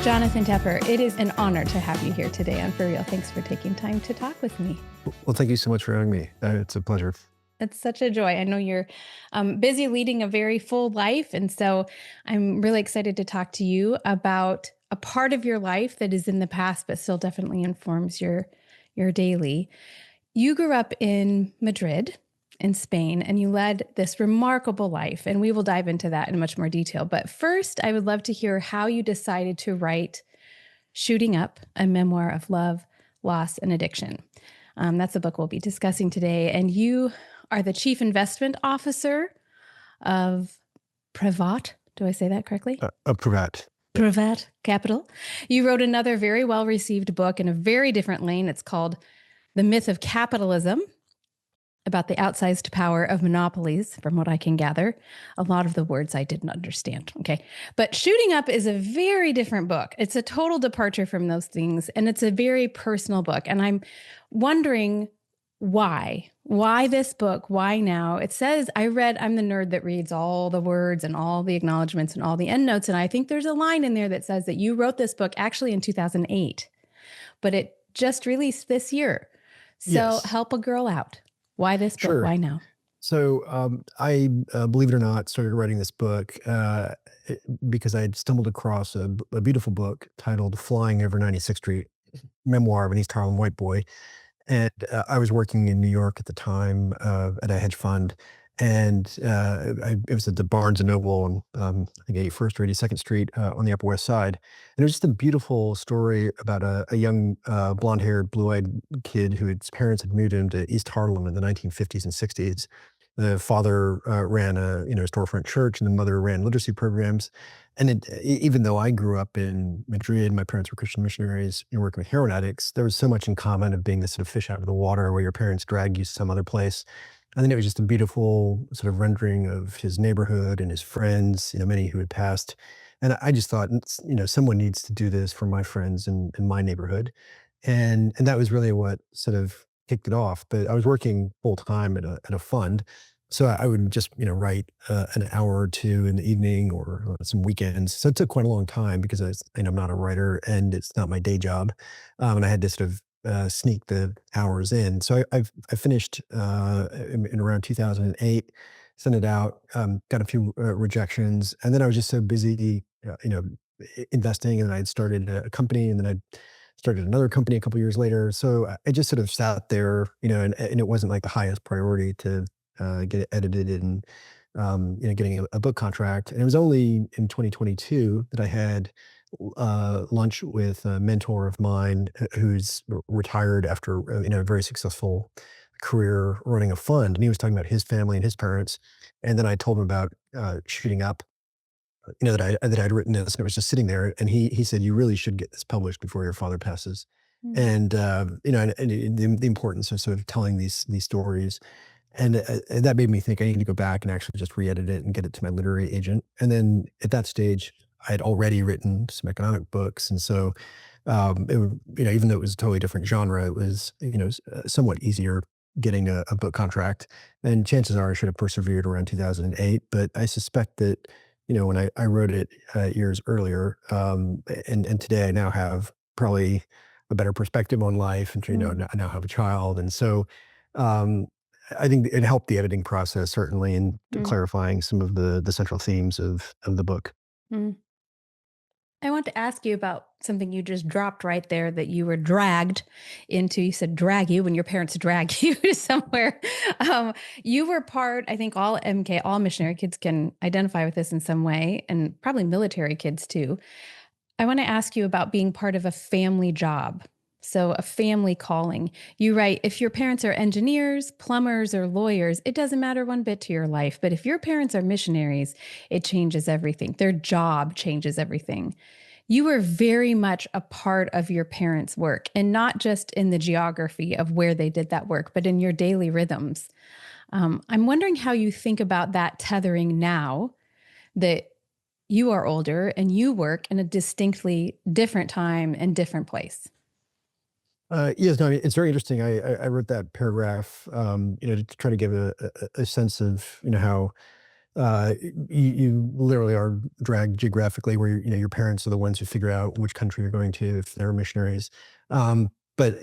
Jonathan Tepper, it is an honor to have you here today on For Real. Thanks for taking time to talk with me. Well, thank you so much for having me. It's a pleasure. It's such a joy. I know you're busy leading a very full life. And so I'm really excited to talk to you about a part of your life that is in the past, but still definitely informs your daily. You grew up in Madrid, in Spain, and you led this remarkable life. And we will dive into that in much more detail. But first, I would love to hear how you decided to write Shooting Up, a memoir of love, loss, and addiction. That's the book we'll be discussing today. And you are the chief investment officer of Privat. Do I say that correctly? Privat. Privat Capital. You wrote another very well-received book in a very different lane. It's called The Myth of Capitalism, about the outsized power of monopolies, from what I can gather. A lot of the words I didn't understand, okay? But Shooting Up is a very different book. It's a total departure from those things, and it's a very personal book. And I'm wondering why? Why this book? Why now? It says, I'm the nerd that reads all the words and all the acknowledgments and all the endnotes, and I think there's a line in there that says that you wrote this book actually in 2008, but it just released this year. So Yes. help a girl out. Why this book? Sure. Why now? So I, believe it or not, started writing this book because I had stumbled across a beautiful book titled Flying Over 96th Street, memoir of an East Harlem white boy. And I was working in New York at the time at a hedge fund. And it was at the Barnes& and Noble on, I think 81st or 82nd Street on the Upper West Side. And it was just a beautiful story about a young blonde-haired, blue-eyed kid whose parents had moved him to East Harlem in the 1950s and 60s. The father ran a storefront church, and the mother ran literacy programs. And even though I grew up in Madrid, my parents were Christian missionaries, working with heroin addicts, there was so much in common of being this sort of fish out of the water where your parents drag you some other place. I think it was just a beautiful sort of rendering of his neighborhood and his friends, many who had passed. And I just thought, someone needs to do this for my friends in my neighborhood. And that was really what sort of kicked it off. But I was working full time at a fund. So I would just, write an hour or two in the evening or some weekends. So it took quite a long time because I'm not a writer and it's not my day job. And I had to sort of sneak the hours in. So I finished in around 2008, sent it out, got a few rejections, and then I was just so busy, investing, and I had started a company, and then I started another company a couple years later. So I just sort of sat there, and it wasn't like the highest priority to get it edited and getting a book contract. And it was only in 2022 that I had lunch with a mentor of mine who's retired after a very successful career running a fund, and he was talking about his family and his parents. And then I told him about Shooting Up, that I'd written this, and it was just sitting there. And he said, "You really should get this published before your father passes." Mm. And the importance of sort of telling these stories. And that made me think I need to go back and actually just re-edit it and get it to my literary agent. And then at that stage, I had already written some economic books. And so, even though it was a totally different genre, it was, somewhat easier getting a book contract. And chances are I should have persevered around 2008. But I suspect that, when I wrote it years earlier, and today I now have probably a better perspective on life, and, I now have a child. And so, um, I think it helped the editing process, certainly, in Mm. clarifying some of the central themes of the book. Mm. I want to ask you about something you just dropped right there that you were dragged into. You said drag you when your parents drag you somewhere. You were part, I think all MK, all missionary kids can identify with this in some way, and probably military kids too. I want to ask you about being part of a family job. So, a family calling. You write, if your parents are engineers, plumbers, or lawyers, it doesn't matter one bit to your life. But if your parents are missionaries, it changes everything. Their job changes everything. You were very much a part of your parents' work, and not just in the geography of where they did that work, but in your daily rhythms. I'm wondering how you think about that tethering now that you are older and you work in a distinctly different time and different place. Yes, no, I mean, it's very interesting. I wrote that paragraph, to try to give a sense of, how you literally are dragged geographically where your parents are the ones who figure out which country you're going to if they're missionaries. Um, but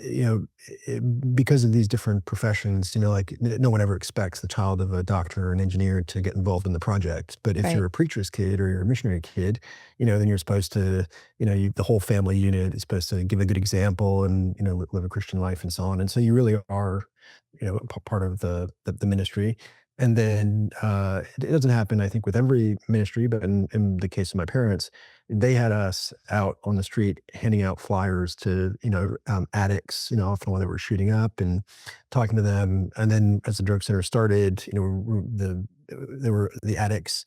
because of these different professions, like no one ever expects the child of a doctor or an engineer to get involved in the project. But if you're Right. a preacher's kid or you're a missionary kid, then you're supposed to, the whole family unit is supposed to give a good example and live a Christian life and so on. And so you really are, part of the ministry. And then it doesn't happen, I think, with every ministry, but in the case of my parents, they had us out on the street handing out flyers to addicts, often when they were shooting up and talking to them. And then as the drug center started, the addicts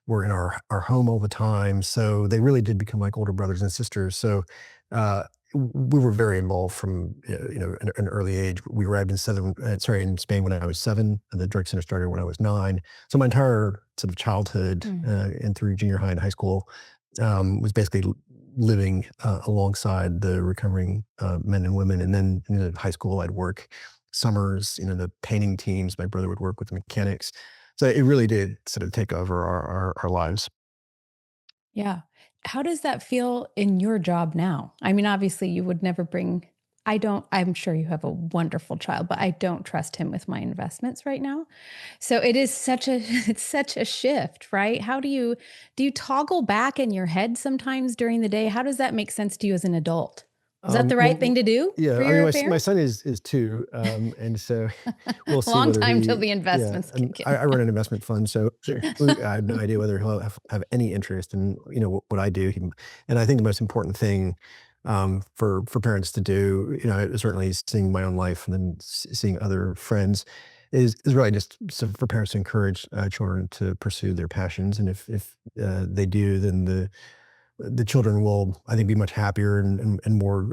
were in our home all the time, so they really did become like older brothers and sisters. So uh, we were very involved from an early age. We arrived in Spain when I was 7, and the drug center started when I was 9. So my entire sort of childhood Mm. and through junior high and high school was basically living alongside the recovering men and women. And then in high school, I'd work summers, the painting teams. My brother would work with the mechanics. So it really did sort of take over our lives. Yeah. How does that feel in your job now? I mean, obviously, you would never bring, I'm sure you have a wonderful child, but I don't trust him with my investments right now. So it is such a it's such a shift, right? Do you toggle back in your head sometimes during the day? How does that make sense to you as an adult? Was that the right thing Well, to do yeah, for I mean, your my parents? son is 2, and so we'll see Long whether time till he the yeah, investments and kick I run an investment fund, so sure, I have no idea whether he'll have any interest in, what I do. And I think the most important thing, for parents to do, certainly seeing my own life and then seeing other friends is really just so for parents to encourage, children to pursue their passions, and if they do, then the children will, I think, be much happier and more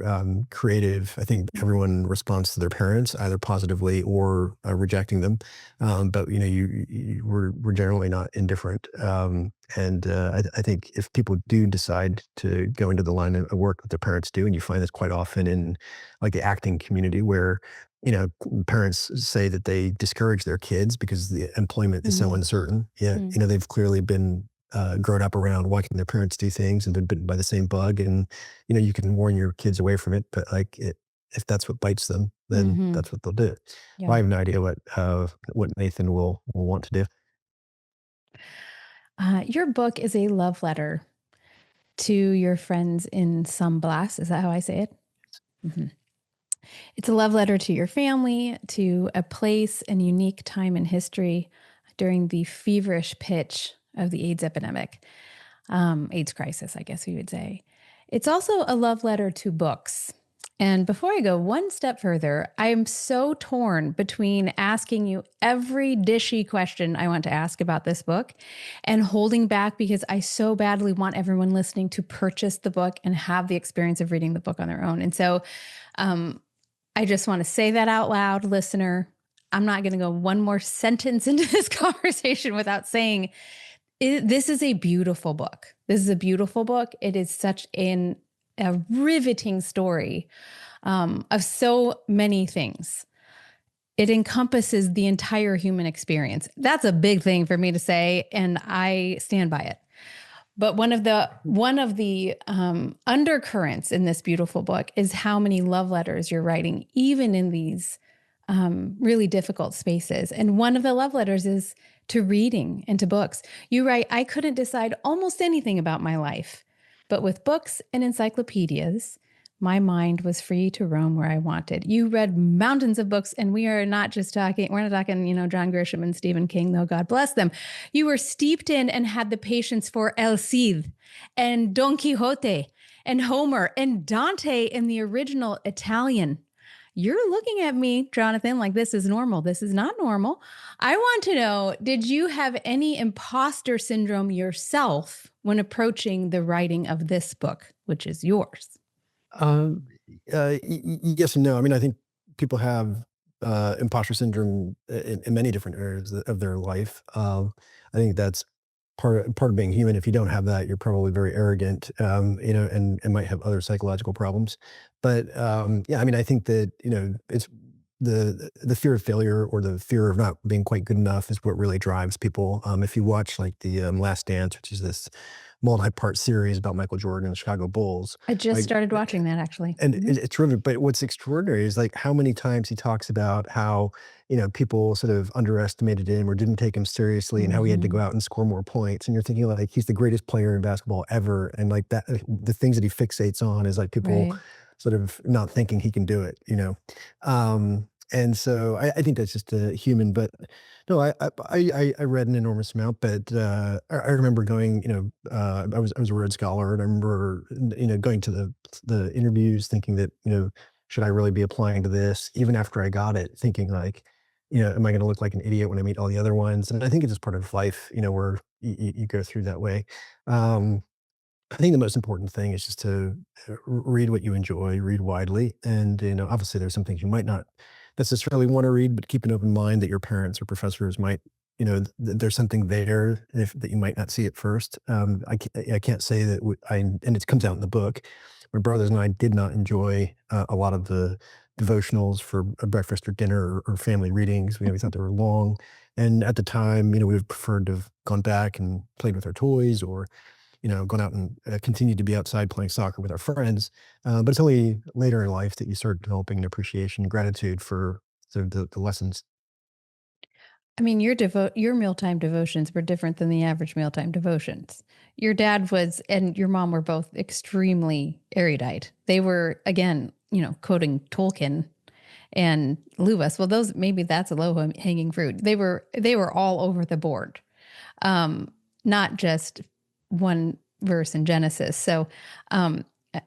creative. I think everyone responds to their parents either positively or rejecting them, but we're generally not indifferent. And I think if people do decide to go into the line of work that their parents do, and you find this quite often in like the acting community, where parents say that they discourage their kids because the employment is so Mhm. uncertain. Yeah, Mm. they've clearly been grown up around watching their parents do things and been bitten by the same bug. And, you can warn your kids away from it, but if that's what bites them, then Mhm. that's what they'll do. Well, I Yeah. have no idea what Nathan will want to do. Your book is a love letter to your friends in some Blas. Is that how I say it? Mhm. It's a love letter to your family, to a place and unique time in history during the feverish pitch of the AIDS epidemic, AIDS crisis, I guess we would say. It's also a love letter to books. And before I go one step further, I am so torn between asking you every dishy question I want to ask about this book and holding back because I so badly want everyone listening to purchase the book and have the experience of reading the book on their own. And so, um, I just want to say that out loud, listener. I'm not going to go one more sentence into this conversation without saying this is a beautiful book. This is a beautiful book. It is such a riveting story of so many things. It encompasses the entire human experience. That's a big thing for me to say, and I stand by it. But one of the undercurrents in this beautiful book is how many love letters you're writing, even in these really difficult spaces. And one of the love letters is to reading and to books. You write, I couldn't decide almost anything about my life, but with books and encyclopedias, my mind was free to roam where I wanted. You read mountains of books, and we're not talking, John Grisham and Stephen King, though God bless them. You were steeped in and had the patience for El Cid and Don Quixote and Homer and Dante in the original Italian. You're looking at me, Jonathan, like this is normal. This is not normal. I want to know, did you have any imposter syndrome yourself when approaching the writing of this book, which is yours? Um, yes and no. I mean, I think people have imposter syndrome in many different areas of their life. I think that's part of being human. If you don't have that, you're probably very arrogant, and might have other psychological problems. But yeah, I mean, I think that it's the fear of failure or the fear of not being quite good enough is what really drives people. If you watch like the Last Dance, which is this multi-part series about Michael Jordan and the Chicago Bulls, I just like, started watching that actually. and Mhm. it's terrific. But what's extraordinary is like how many times he talks about how, people sort of underestimated him or didn't take him seriously, and how he had to go Mhm. out and score more points. And you're thinking like he's the greatest player in basketball ever, and like that, the things that he fixates on is like people Right. sort of not thinking he can do it. And so I think that's just a human. But no, I read an enormous amount, but I remember going, I was a Rhodes Scholar, and I remember going to the interviews, thinking that should I really be applying to this? Even after I got it, thinking like, am I going to look like an idiot when I meet all the other ones? And I think it's just part of life, where you go through that way. Um, I think the most important thing is just to read what you enjoy, read widely, and obviously there's some things you might not necessarily want to read, but keep an open mind that your parents or professors might, there's something there that you might not see at first. I can't say that and it comes out in the book. My brothers and I did not enjoy a lot of the devotionals for a breakfast or dinner or family readings. We thought they were long, and at the time, we would preferred to have gone back and played with our toys, or gone out and continued to be outside playing soccer with our friends. But it's only later in life that you start developing an appreciation, gratitude for the lessons. I mean, your mealtime devotions were different than the average mealtime devotions. Your dad was and your mom were both extremely erudite. They were, again, quoting Tolkien and Lewis. Well, those maybe that's a low hanging fruit. They were all over the board, not just one verse in Genesis. So,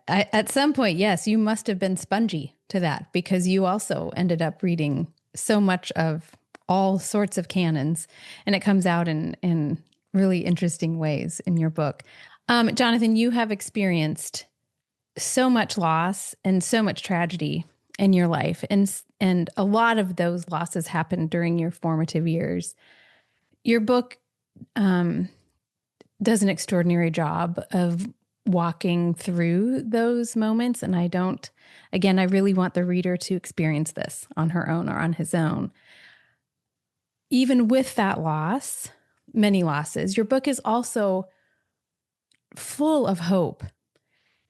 at some point, yes, you must have been spongy to that because you also ended up reading so much of all sorts of canons, and it comes out in really interesting ways in your book. Jonathan, you have experienced so much loss and so much tragedy in your life, and a lot of those losses happened during your formative years. Your book um, does an extraordinary job of walking through those moments, and I really want the reader to experience this on her own or on his own. Even with that loss, many losses, your book is also full of hope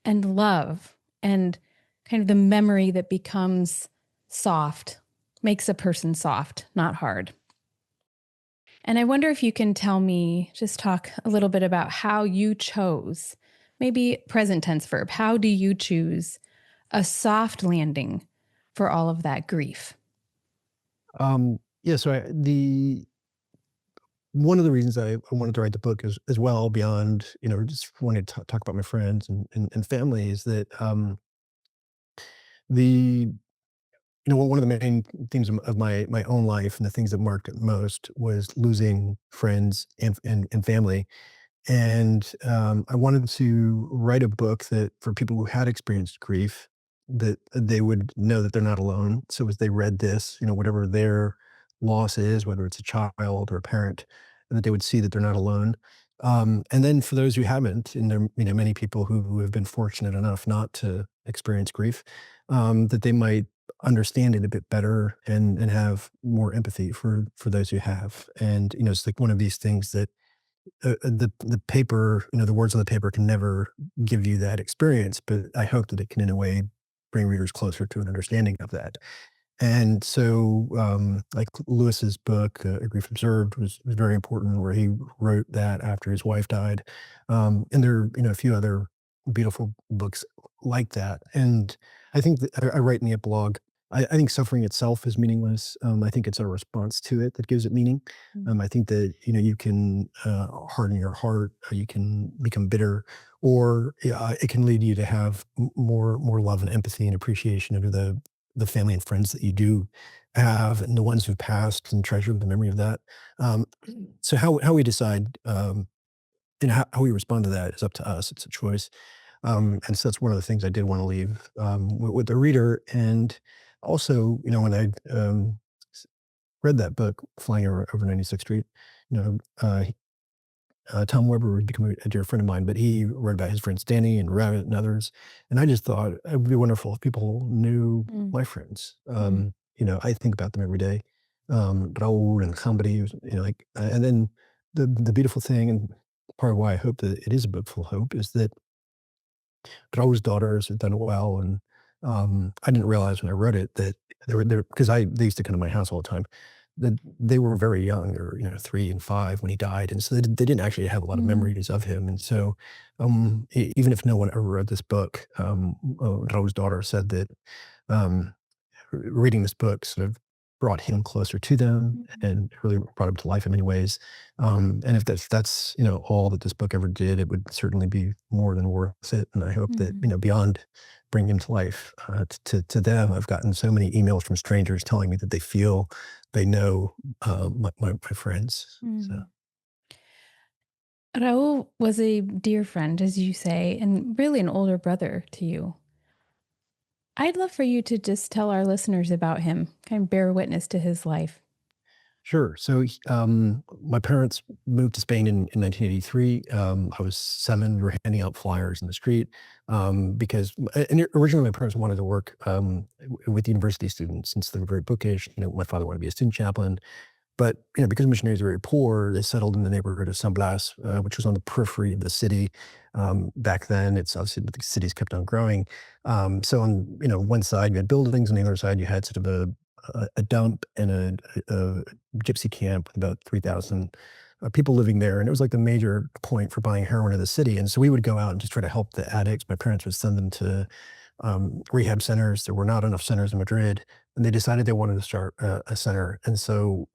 and love and kind of the memory that becomes soft, makes a person soft, not hard. And I wonder if you can just talk a little bit about how you chose, maybe present tense verb, how do you choose a soft landing for all of that grief? Yeah, so the one of the reasons I wanted to write the book as well, beyond just wanting to talk about my friends and family, is that the one of the main themes of my own life, and the things that marked it most, was losing friends and family. And I wanted to write a book that, for people who had experienced grief, that they would know that they're not alone. So as they read this, whatever their loss is, whether it's a child or a parent, that they would see that they're not alone. And then for those who haven't, and there many people who have been fortunate enough not to experience grief, that they might understand it a bit better, and have more empathy for those who have. And it's like one of these things that the paper, the words on the paper can never give you that experience, but I hope that it can, in a way, bring readers closer to an understanding of that. And so, like Lewis's book, A Grief Observed, was very important, where he wrote that after his wife died. And there are, a few other beautiful books like that. And I think that I write in the epilogue, I think suffering itself is meaningless. I think it's our response to it that gives it meaning. I think that, you can harden your heart, or you can become bitter, or it can lead you to have more love and empathy and appreciation of the family and friends that you do have, and the ones who've passed, and treasure the memory of that. Um, so how we decide, and how we respond to that is up to us. It's a choice. And so that's one of the things I did want to leave with the reader. And also, when I read that book, Flying Over 96th Street, you know, uh, Tom Weber would become a dear friend of mine, but he wrote about his friends Danny and Rabbit and others. And I just thought it would be wonderful if people knew Mm, my friends. mm. I think about them every day. Raul and somebody, like, and then the beautiful thing, and part of why I hope that it is a book full of hope, is that Raul's daughters have done well, and I didn't realize when I wrote it that they were there because they used to come to my house all the time. That they were very young, or 3 and 5 when he died, and so they didn't actually have a lot of Mm, memories of him. And so, even if no one ever read this book, Raul's daughter said that um, reading this book sort of brought him closer to them mhm, and really brought him to life in many ways. And if that's all that this book ever did, it would certainly be more than worth it. And I hope that mhm, beyond bringing him to life, to them, I've gotten so many emails from strangers telling me that they feel they know my friends. So mm. Raul was a dear friend, as you say, and really an older brother to you. I'd love for you to just tell our listeners about him, kind of bear witness to his life. sure. So, my parents moved to Spain in 1983. I was 7. We were handing out flyers in the street because originally my parents wanted to work with university students since they were very bookish. My father wanted to be a student chaplain, but, because missionaries were very poor, they settled in the neighborhood of San Blas, which was on the periphery of the city. Back then, it's obviously the city's kept on growing. So on, one side you had buildings, on the other side you had sort of a dump and a gypsy camp with about 3,000 people living there. And it was like the major point for buying heroin in the city. And so we would go out and just try to help the addicts. My parents would send them to rehab centers. There were not enough centers in Madrid, and they decided they wanted to start a center. And so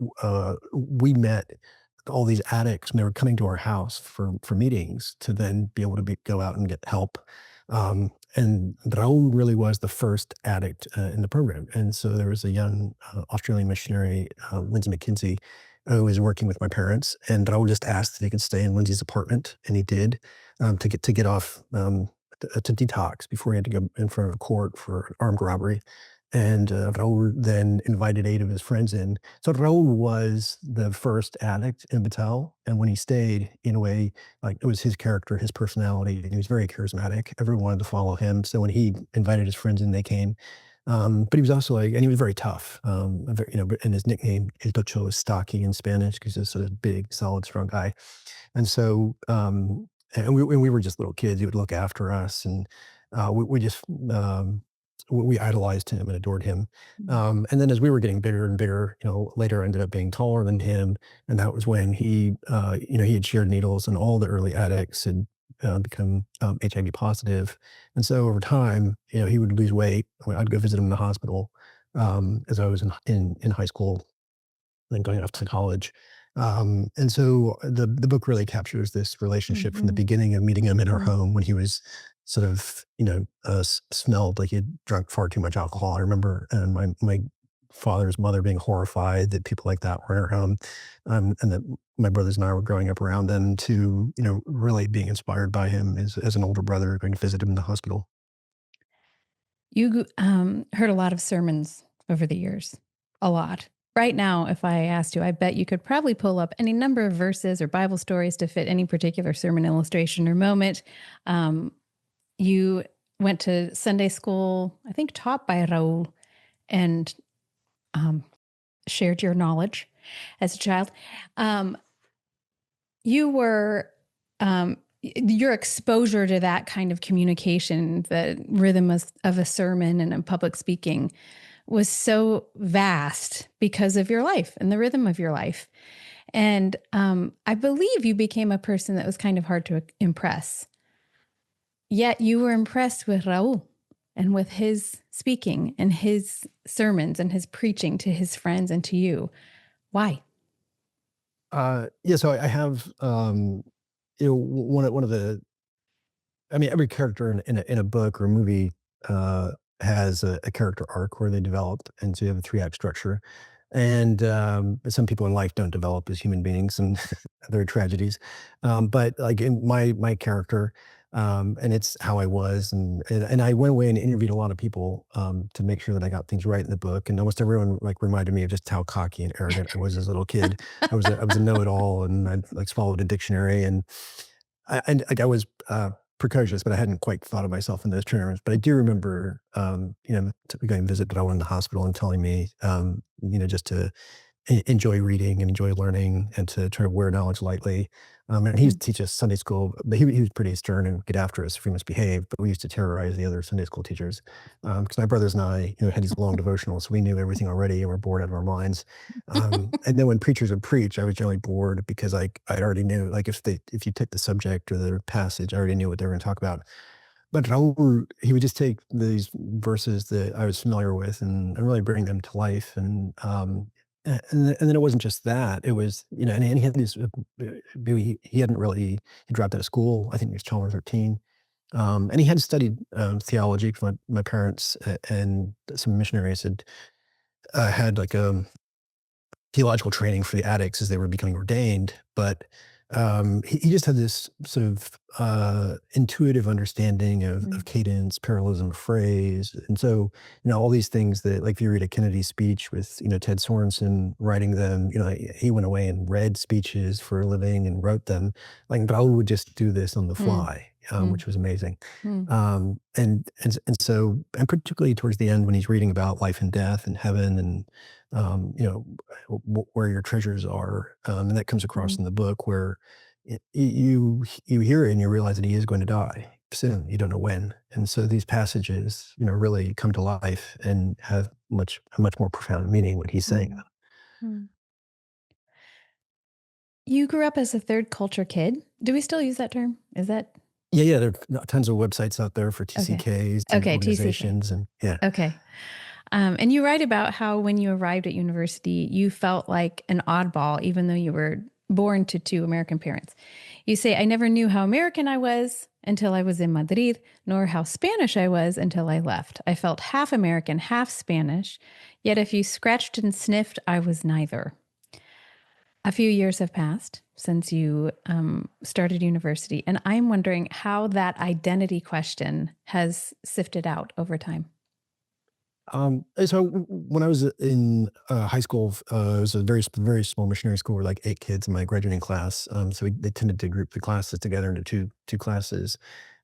we met all these addicts, and they were coming to our house for meetings to then be able to go out and get help. And Raul really was the first addict in the program. And so there was a young Australian missionary, Lindsay McKinsey, who was working with my parents, and Raul just asked if he could stay in Lindsay's apartment, and he did, to get off to detox before he had to go in front of a court for armed robbery. And Raul then invited 8 of his friends in. So Raul was the first addict in Batel, and when he stayed, in a way, like, it was his character, his personality, and he was very charismatic. Everyone wanted to follow him. So when he invited his friends in, they came. But he was also like, and he was very tough. And his nickname, El Tocho, is stocky in Spanish because he's a big, solid, strong guy. And so, and we were just little kids. He would look after us, and we just we idolized him and adored him. Mm. And then as we were getting bigger and bigger, later I ended up being taller than him, and that was when he had shared needles, and all the early addicts had become HIV positive. And so over time, he would lose weight. I'd go visit him in the hospital as I was in high school, then going off to college. And so the book really captures this relationship from the Mhm, beginning of meeting him in our mhm. home when he was sort of, smelled like he had drunk far too much alcohol. I remember, and my father's mother being horrified that people like that were in our home, and that my brothers and I were growing up around them, to really being inspired by him as an older brother, going to visit him in the hospital. You heard a lot of sermons over the years, a lot. Right now, if I asked you, I bet you could probably pull up any number of verses or Bible stories to fit any particular sermon illustration or moment. Um, you went to Sunday school, I think taught by Raul, and um, shared your knowledge as a child. Um, you were your exposure to that kind of communication, the rhythm of a sermon and of public speaking, was so vast because of your life and the rhythm of your life. And I believe you became a person that was kind of hard to impress. Yet you were impressed with Raul and with his speaking and his sermons and his preaching to his friends and to you. Why? Yeah, so I have, one of the, I mean, every character in a book or a movie has a character arc where they develop, and so you have a 3-act structure. And some people in life don't develop as human beings, and there are tragedies. But like in my character, and it's how I was, and I went away and interviewed a lot of people to make sure that I got things right in the book. And almost everyone like reminded me of just how cocky and arrogant I was as a little kid. I was a know-it-all, and I like swallowed a dictionary, and like I was. precocious, but I hadn't quite thought of myself in those terms. But I do remember, going to visit Darwin in the hospital and telling me, just to enjoy reading and enjoy learning and to try to wear knowledge lightly. And he used Mm. to teach us Sunday school, but he was pretty stern and get after us if we misbehaved. But we used to terrorize the other Sunday school teachers because my brothers and I, had these long devotionals, so we knew everything already and we're bored out of our minds. And then when preachers would preach, I was generally bored because I already knew, like if you took the subject or the passage, I already knew what they were going to talk about. But Raul, he would just take these verses that I was familiar with and really bring them to life. And then it wasn't just that. It was, and he had this, he hadn't really, he dropped out of school. I think he was 12 or 13. And he had studied theology because my parents and some missionaries had like theological training for the addicts as they were becoming ordained, but he just had this sort of intuitive understanding of Mm. cadence, parallelism, phrase, and so all these things that, like, if you read a Kennedy speech with Ted Sorensen writing them, he went away and read speeches for a living and wrote them. Like Raul would just do this on the Mm. fly, Mm. which was amazing. Mm. And so particularly towards the end when he's reading about life and death and heaven and where your treasures are, and that comes across Mm. in the book where you hear it and you realize that he is going to die soon. You don't know when, and so these passages, really come to life and have a much more profound meaning when he's saying them. Mm. Mm. You grew up as a third culture kid. Do we still use that term? Is that Yeah, yeah. There are tons of websites out there for okay? TCKs and Okay, TCK. organizations, and yeah. Okay. And you write about how when you arrived at university, you felt like an oddball, even though you were born to two American parents. You say, I never knew how American I was until I was in Madrid, nor how Spanish I was until I left. I felt half American, half Spanish, yet if you scratched and sniffed, I was neither. A few years have passed since you started university, and I'm wondering how that identity question has sifted out over time. So when I was in high school, it was a very small missionary school with like 8 kids in my graduating class. So they tended to group the classes together into two classes.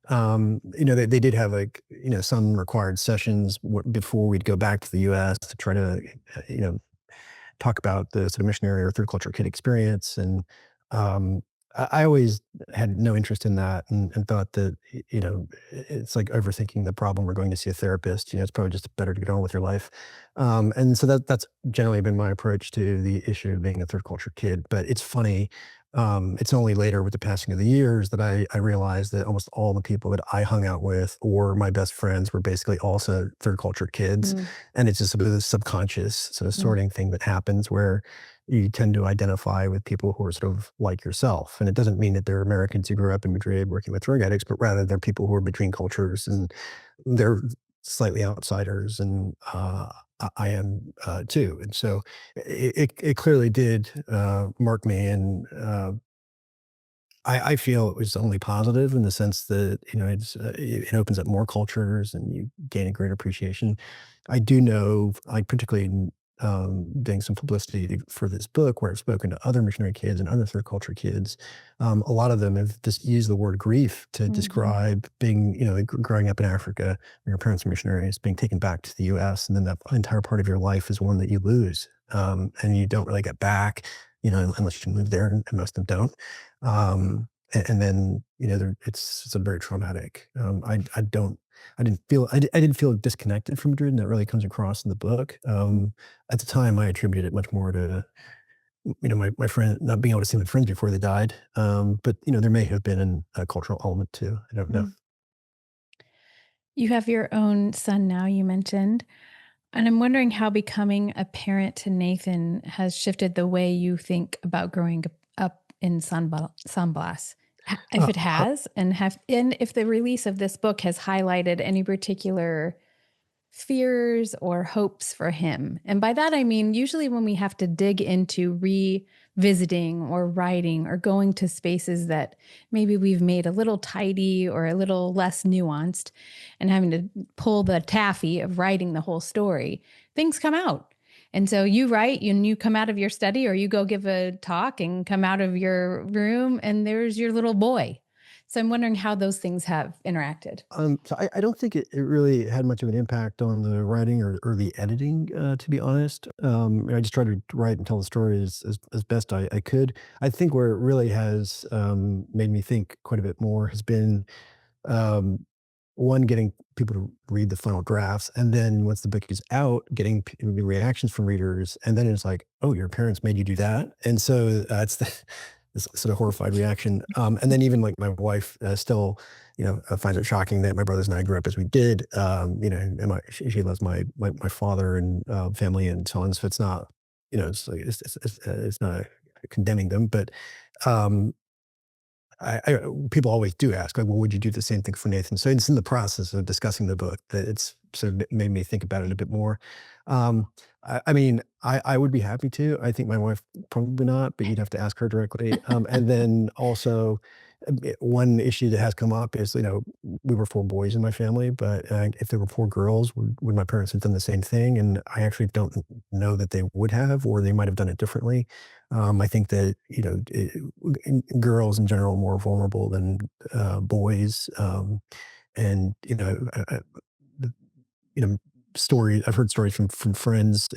They did have like some required sessions before we'd go back to the U.S. to try to talk about the sort of missionary or third culture kid experience. And I always had no interest in that and thought that, it's like overthinking the problem or going to see a therapist. It's probably just better to get on with your life. And so that's generally been my approach to the issue of being a third culture kid. But it's funny. It's only later with the passing of the years that I realized that almost all the people that I hung out with or my best friends were basically also third culture kids. Mm. And it's just a bit of a subconscious sort of Mm. sorting thing that happens where you tend to identify with people who are sort of like yourself. And it doesn't mean that they're Americans who grew up in Madrid working with drug addicts, but rather they're people who are between cultures and they're slightly outsiders. And I am too. And so it clearly did mark me. And I feel it was only positive in the sense that, it opens up more cultures and you gain a greater appreciation. I do know, like, particularly in doing some publicity for this book where I've spoken to other missionary kids and other third culture kids, a lot of them have just used the word grief to Mhm. describe being, growing up in Africa, when your parents are missionaries, being taken back to the US, and then that entire part of your life is one that you lose, and you don't really get back, unless you move there, and most of them don't. And then, it's sort of very traumatic. I didn't feel disconnected from Madrid, and that really comes across in the book. At the time, I attribute it much more to, my friend not being able to see my friends before they died. But, there may have been a cultural element too. I don't know. Mm. You have your own son now, you mentioned. And I'm wondering how becoming a parent to Nathan has shifted the way you think about growing up in San Blas. If Uh, it uh, has, and if the release of this book has highlighted any particular fears or hopes for him. And by that, I mean, usually when we have to dig into revisiting or writing or going to spaces that maybe we've made a little tidy or a little less nuanced and having to pull the taffy of writing the whole story, things come out. And so you write and you come out of your study or you go give a talk and come out of your room and there's your little boy So I'm wondering how those things have interacted. So I don't think it really had much of an impact on the writing or the editing, to be honest. I just tried to write and tell the story as best I could. I think where it really has made me think quite a bit more has been um, one, getting people to read the final drafts, and then once the book is out, getting the reactions from readers, and then it's like, "Oh, your parents made you do that?" And so it's the this sort of horrified reaction. And then even like my wife still, finds it shocking that my brothers and I grew up as we did. And she loves my father and family and so on. So it's not, it's like it's not condemning them, but um, people always do ask, like, "Well, would you do the same thing for Nathan?" So it's in the process of discussing the book that it's sort of made me think about it a bit more. I mean, I would be happy to. I think my wife probably not, but you'd have to ask her directly. And then also, one issue that has come up is, we were 4 boys in my family, but, if there were 4 girls, would my parents have done the same thing? And I actually don't know that they would have, or they might have done it differently. I think that, girls in general are more vulnerable than, boys, and, the you know, I've heard stories from friends,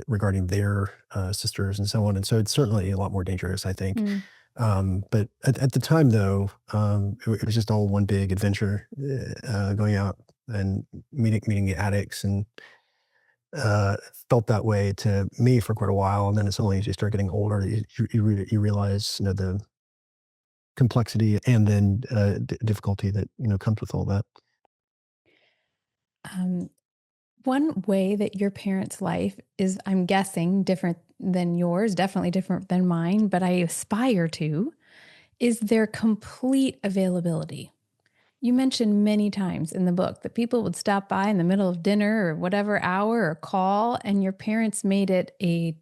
regarding their, sisters and so on, and so it's certainly a lot more dangerous, I think. Mm. But at the time, though, it was just all one big adventure, going out and meeting the addicts, and uh, felt that way to me for quite a while, and then it's only as you start getting older that you realize, the complexity and then, difficulty that, comes with all that. Um, One way that your parents' life is, I'm guessing, different than yours, definitely different than mine, but I aspire to, is their complete availability. You mentioned many times in the book that people would stop by in the middle of dinner or whatever hour or call, and your parents made it a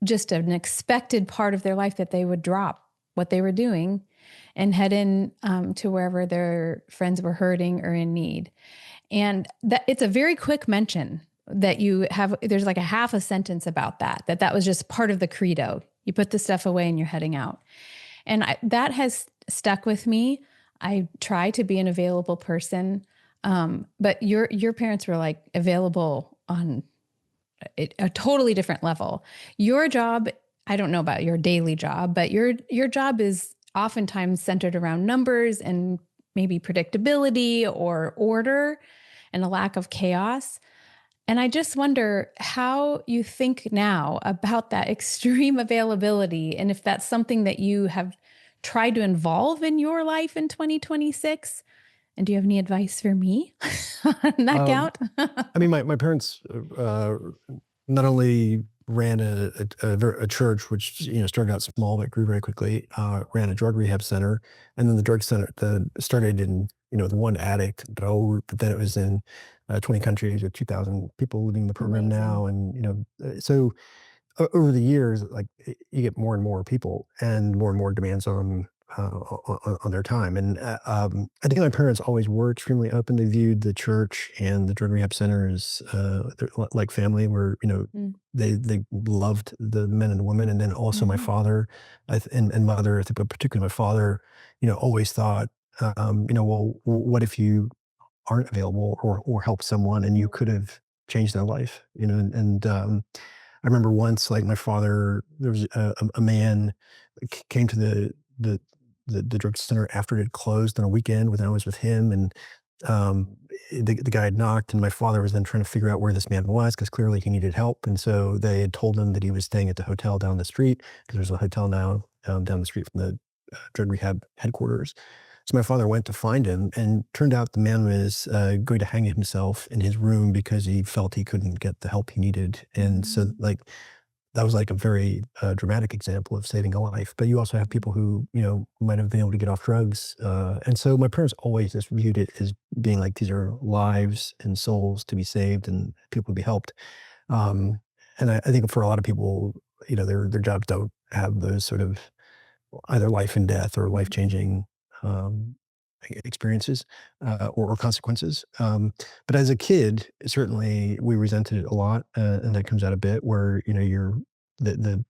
just an expected part of their life that they would drop what they were doing and head in to wherever their friends were hurting or in need. And that it's a very quick mention that you have, there's like a half a sentence about that was just part of the credo. You put the stuff away and you're heading out. And that has stuck with me. I try to be an available person. But your parents were like available on a totally different level. Your job, I don't know about your daily job, but your job is oftentimes centered around numbers and maybe predictability or order and a lack of chaos. And I just wonder how you think now about that extreme availability and if that's something that you have tried to involve in your life in 2026. And do you have any advice for me on that Um, count? I mean, my parents, not only ran a church, which, started out small but grew very quickly, ran a drug rehab center, and then the drug center started in, the one addict, but then it was in, 20 countries with 2,000 people living in the program Amazing. now, and, so over the years, like, you get more and more people and more demands on their time, and, I think my parents always were extremely open. They viewed the church and the drug rehab center as, they're like family where, Mm. they loved the men and the women, and then also my Mhm. father, and mother, I think, but particularly my father, always thought, "Well, what if you aren't available or help someone and you Mm. could have changed their life?" I remember once, like, my father, there was a man came to the the drug center after it had closed on a weekend when I was with him, and, um, the guy had knocked, and my father was then trying to figure out where this man was because clearly he needed help, and so they had told him that he was staying at the hotel down the street, because there's a hotel now, down the street from the, drug rehab headquarters. So my father went to find him, and turned out the man was, going to hang himself in his room because he felt he couldn't get the help he needed, and so, Mm. like, that was like a very, dramatic example of saving a life. But you also have people who, might have been able to get off drugs. And so my parents always just viewed it as being like, these are lives and souls to be saved and people to be helped. Um, and I think for a lot of people, their jobs don't have those sort of either life and death or life Mhm. changing, um, experiences, or consequences. But as a kid, certainly we resented it a lot, and that comes out a bit where, you're the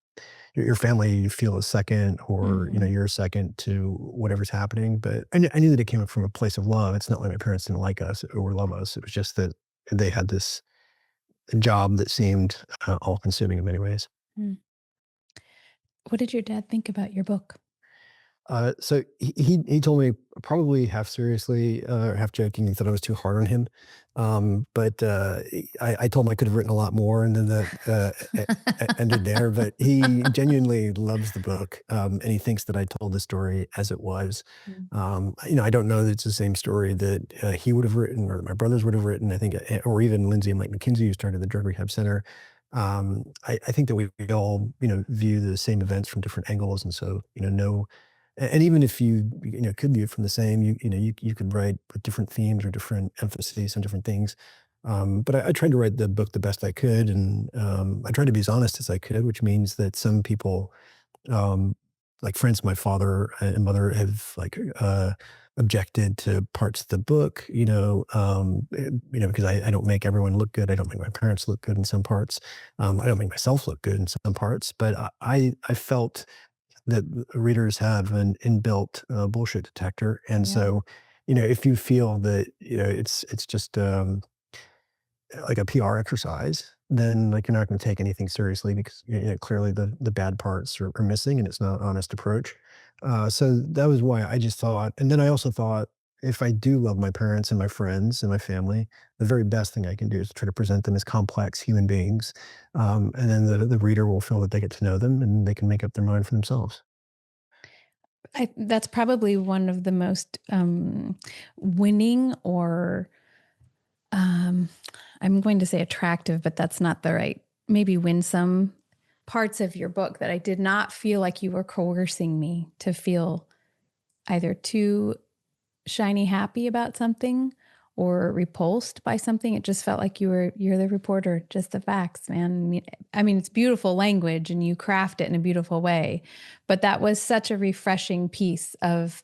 your family feel a second, or Mhm. you're a second to whatever's happening. But I knew that it came from a place of love. It's not like my parents didn't like us or love us. It was just that they had this job that seemed all consuming in many ways. Mm. What did your dad think about your book? So he told me, probably half seriously, half joking, he thought I was too hard on him. But I told him I could have written a lot more, and then that ended there. But he genuinely loves the book, and he thinks that I told the story as it was. Mm. I don't know that it's the same story that he would have written, or my brothers would have written. I think, or even Lindsay and Mike McKinsey, who started the Drug Rehab Center. I think that we all, view the same events from different angles, and so, know. And even if you could view it from the same, you could write with different themes or different emphases on different things. But I tried to write the book the best I could, and I tried to be as honest as I could, which means that some people, um, like friends of my father and mother, have objected to parts of the book, because I don't make everyone look good. I don't make my parents look good in some parts. I don't make myself look good in some parts. But I felt that readers have an inbuilt bullshit detector, and Yeah. so, if you feel that it's just like a PR exercise, then like you're not going to take anything seriously, because clearly the bad parts are missing, and it's not an honest approach. So that was why I just thought, and then I also thought, if I do love my parents and my friends and my family, the very best thing I can do is try to present them as complex human beings, and then the reader will feel that they get to know them, and they can make up their mind for themselves. That's probably one of the most winning, or um, I'm going to say attractive, but that's not the right, maybe winsome parts of your book, that I did not feel like you were coercing me to feel either too shiny happy about something or repulsed by something. It just felt like you're the reporter, just the facts, man. I mean, it's beautiful language and you craft it in a beautiful way, but that was such a refreshing piece of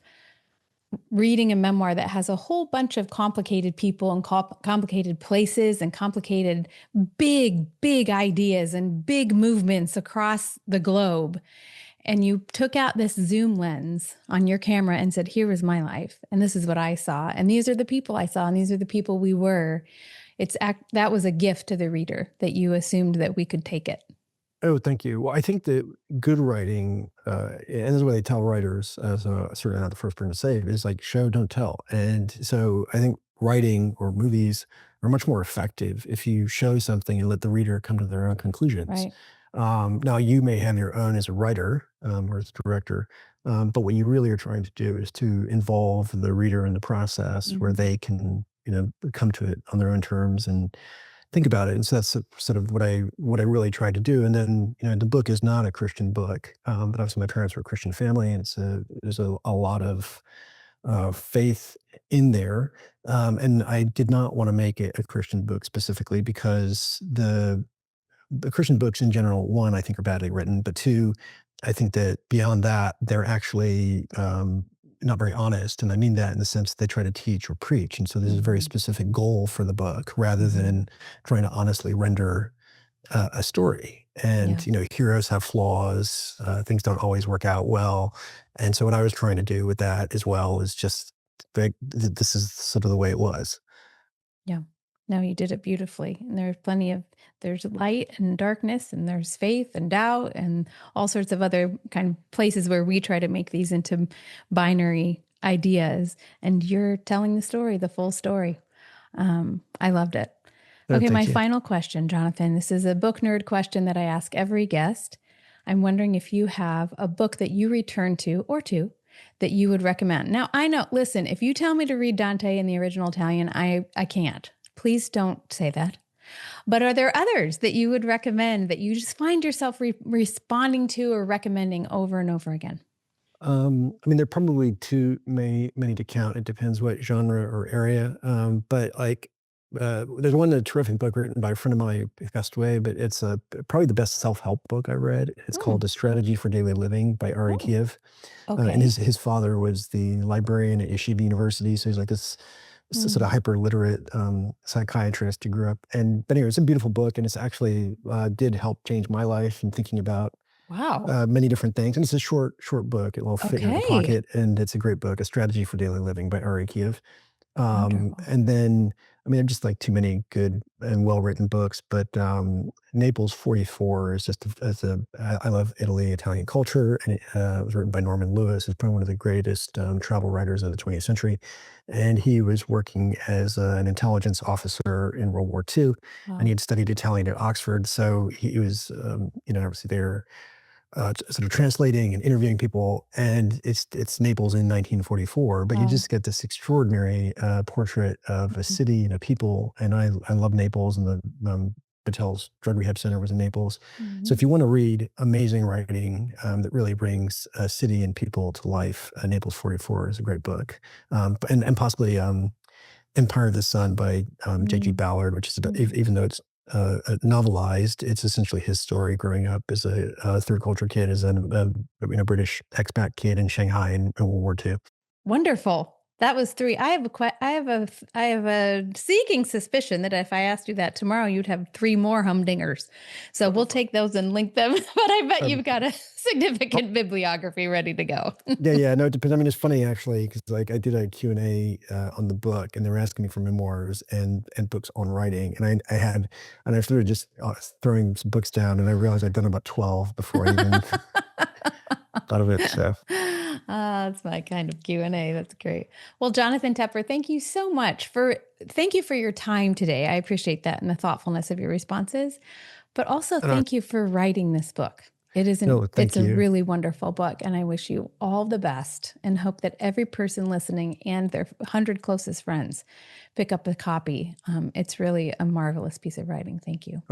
reading a memoir that has a whole bunch of complicated people and complicated places and complicated big ideas and big movements across the globe, and you took out this zoom lens on your camera and said, here was my life, and this is what I saw, and these are the people I saw, and these are the people we were. That was a gift to the reader, that you assumed that we could take it. Oh, thank you. Well, I think that good writing, and this is what they tell writers, as certainly not the first person to say it, is like show, don't tell. And so I think writing or movies are much more effective if you show something and let the reader come to their own conclusions. Right. Now, you may have your own as a writer, or as a director, but what you really are trying to do is to involve the reader in the process, where Mm-hmm. they can, come to it on their own terms and think about it. And so that's sort of what I really tried to do. And then, the book is not a Christian book, but obviously my parents were a Christian family, and there's a lot of faith in there. And I did not want to make it a Christian book specifically, because the Christian books in general, one, I think are badly written, but two, I think that beyond that, they're actually not very honest. And I mean that in the sense that they try to teach or preach. And so there's a very Mm-hmm. specific goal for the book, rather Mm-hmm. than trying to honestly render a story. Yeah. And, heroes have flaws, things don't always work out well. And so what I was trying to do with that as well is just, this is sort of the way it was. Yeah. No, you did it beautifully. And there's light and darkness, and there's faith and doubt, and all sorts of other kind of places where we try to make these into binary ideas. And you're telling the story, the full story. I loved it. So Okay, my thank you. final question, Jonathan. This is a book nerd question that I ask every guest. I'm wondering if you have a book that you return to, or two, that you would recommend. Now, I know, listen, if you tell me to read Dante in the original Italian, I can't. Please don't say that. But are there others that you would recommend that you just find yourself responding to or recommending over and over again? I mean, there are probably too many to count. It depends what genre or area. But like, there's a terrific book written by a friend of mine who passed away, but it's probably the best self-help book I read. It's Hmm. called "A Strategy for Daily Living" by Ari Oh, Kiev. And okay. his father was the librarian at Yeshiva University, so he's like this sort of Mm, hyper literate psychiatrist who grew up. But anyway, it's a beautiful book, and it's actually did help change my life in thinking about Wow. many different things, and it's a short book. It'll fit in your Okay. pocket, and it's a great book, A Strategy for Daily Living by Ari Kiev. Wonderful. And then, I mean, just like too many good and well-written books, but Naples 44 is just I love Italy, Italian culture, and it was written by Norman Lewis. It's probably one of the greatest travel writers of the 20th century. And he was working as an intelligence officer in World War II, and he Wow. had studied Italian at Oxford. So he was, obviously there sort of translating and interviewing people, and it's Naples in 1944, but you Wow. just get this extraordinary portrait of a Mhm. city and a people. And I love Naples, and the Battelle's drug rehab center was in Naples. So Mhm. if you want to read amazing writing that really brings a city and people to life, Naples 44 is a great book, and possibly Empire of the Sun by J.G. Mm. Ballard, which is Mm. even though it's novelized, it's essentially his story growing up as a third culture kid, as a British expat kid in Shanghai in World War II. Wonderful. That was 3. I have a seeking suspicion that if I asked you that tomorrow, you'd have 3 more humdingers. So we'll take those and link them, but I bet Um, you've got a oh, significant bibliography ready to go. yeah, yeah, no, it depends. I mean, it's funny actually because like I did a Q&A on the book, and they were asking me for memoirs and books on writing, and I started just throwing some books down, and I realized I'd done about 12 before I even thought of it. So. That's my kind of Q&A. That's great. Well, Jonathan Tepper, thank you for your time today. I appreciate that and the thoughtfulness of your responses. But also And thank you for writing this book. no, It's thank a you. really wonderful book, and I wish you all the best and hope that every person listening and their 100 closest friends pick up a copy. It's really a marvelous piece of writing. Thank you.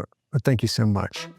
Thank you so much.